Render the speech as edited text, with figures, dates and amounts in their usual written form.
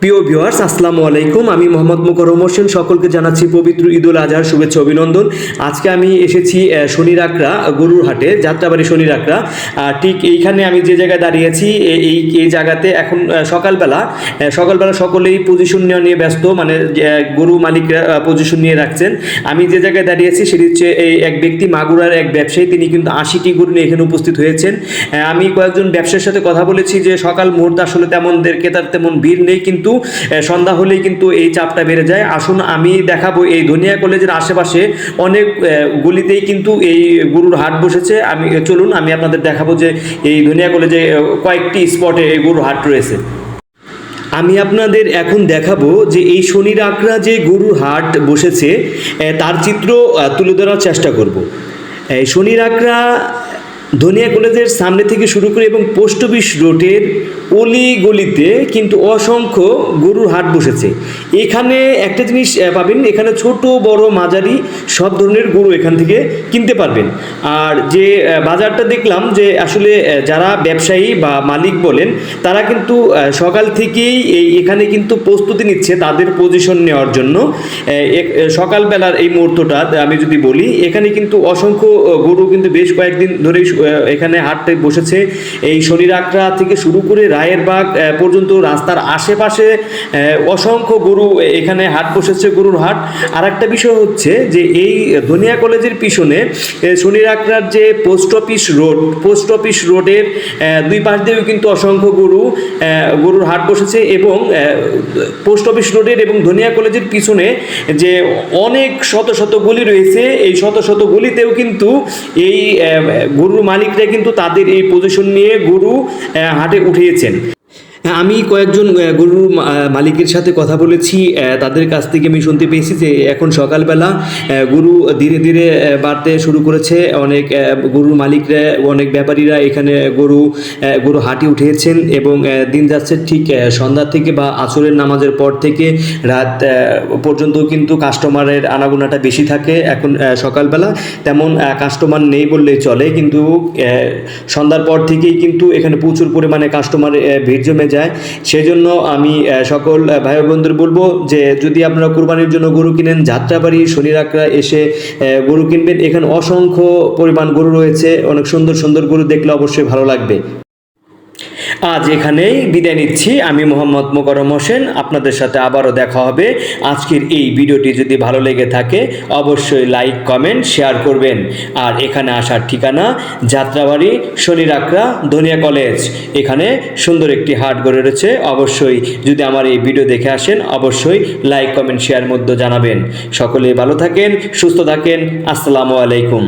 প্রিয় ভিউয়ার্স, আসসালামু আলাইকুম। আমি মোহাম্মদ মোকাররম হোসেন, সকলকে জানাচ্ছি পবিত্র ঈদুল আজহার শুভেচ্ছা অভিনন্দন। আজকে আমি এসেছি শনির আখড়া গরুর হাটে, যাত্রাবাড়ি শনির আখড়া। ঠিক এইখানে আমি যে জায়গায় দাঁড়িয়েছি, এই জায়গাতে এখন সকালবেলা সকলেই পজিশন নেওয়া নিয়ে ব্যস্ত, মানে গরু মালিকরা পজিশন নিয়ে রাখছেন। আমি যে জায়গায় দাঁড়িয়েছি সেটি হচ্ছে এই এক ব্যক্তি, মাগুরার এক ব্যবসায়ী, তিনি কিন্তু 80টি গরু নিয়ে এখানে উপস্থিত হয়েছেন। আমি কয়েকজন ব্যবসায়ীর সাথে কথা বলেছি যে সকাল মুহূর্তে আসলে ক্রেতার তেমন ভিড় নেই, কিন্তু সন্ধ্যা হলেই কিন্তু এই চাপটা বেড়ে যায়। আসুন আমি দেখাবো এই ধনিয়া কলেজের আশেপাশে অনেক গলিতেই কিন্তু এই গরুর হাট বসেছে। চলুন আমি আপনাদের দেখাবো যে এই ধনিয়া কলেজে কয়েকটি স্পটে এই গরুর হাট রয়েছে। আমি আপনাদের এখন দেখাবো যে এই শনির আখড়া যে গরুর হাট বসেছে তার চিত্র তুলে ধরার চেষ্টা করব। শনির আখড়া ধনিয়া কলেজের সামনে থেকে শুরু করে এবং পোস্ট অফিস রোডের অলি গলিতে কিন্তু অসংখ্য গরুর হাট বসেছে। এখানে একটা জিনিস পাবেন, এখানে ছোট বড় মাঝারি সব ধরনের গরু এখান থেকে কিনতে পারবেন। আর যে বাজারটা দেখলাম, যে আসলে যারা ব্যবসায়ী বা মালিক বলেন, তারা কিন্তু সকাল থেকেই এখানে কিন্তু প্রস্তুতি নিচ্ছে তাদের পজিশন নেওয়ার জন্য। সকালবেলার এই মুহূর্তটা আমি যদি বলি, এখানে কিন্তু অসংখ্য গরু কিন্তু বেশ কয়েকদিন ধরেই এখানে হাটে বসেছে। এই শনির আখড়া থেকে শুরু করে রায়েরবাগ পর্যন্ত রাস্তার আশেপাশে অসংখ্য গরু এখানে হাট বসেছে, গরুর হাট। আর একটা বিষয় হচ্ছে যে এই ধনিয়া কলেজের পিছনে শনির আখড়ার যে পোস্ট অফিস রোডের দুই পাশ দিয়েও কিন্তু অসংখ্য গরুর হাট বসেছে। এবং পোস্ট অফিস রোডের এবং ধনিয়া কলেজের পিছনে যে অনেক শত শত গলি রয়েছে, এই শত শত গলিতেও কিন্তু এই গরুর মালিকরা কিন্তু তাদের এই পজিশন নিয়ে গরু হাটে উঠিয়েছেন। আমি কয়েকজন গরুর মালিকের সাথে কথা বলেছি, তাদের কাছ থেকে আমি শুনতে পেয়েছি যে এখন সকালবেলা গরু ধীরে ধীরে বাড়তে শুরু করেছে। অনেক গরুর মালিকরা, অনেক ব্যাপারীরা এখানে গরু হাটে উঠিয়েছেন এবং দিন যাচ্ছে ঠিক সন্ধ্যা থেকে বা আসরের নামাজের পর থেকে রাত পর্যন্ত কিন্তু কাস্টমারের আনাগোনাটা বেশি থাকে। এখন সকালবেলা তেমন কাস্টমার নেই বললেই চলে, কিন্তু সন্ধ্যার পর থেকেই কিন্তু এখানে প্রচুর পরিমাণে কাস্টমার ভিড় জমে যায়। সেজন্য আমি সকল ভাই বোনদের বলবো যে যদি আপনারা কুরবানির জন্য গরু কিনেন, যাত্রাবাড়ি শনির আখড়া এসে গরু কিনবেন। এখানে অসংখ্য পরিমাণ গরু রয়েছে, অনেক সুন্দর সুন্দর গরু, দেখলে অবশ্যই ভালো লাগবে। আজ এখানেই বিদায় নিচ্ছি। আমি মোহাম্মদ মোকাররম হোসেন, আপনাদের সাথে আবারও দেখা হবে। আজকের এই ভিডিওটি যদি ভালো লেগে থাকে অবশ্যই লাইক, কমেন্ট, শেয়ার করবেন। আর এখানে আসার ঠিকানা যাত্রাবাড়ি শনির আখড়া ধনিয়া কলেজ। এখানে সুন্দর একটি হাট গড়ে রয়েছে। অবশ্যই যদি আমার এই ভিডিও দেখে আসেন অবশ্যই লাইক, কমেন্ট, শেয়ার মধ্যে জানাবেন। সকলে ভালো থাকেন, সুস্থ থাকেন। আসসালামু আলাইকুম।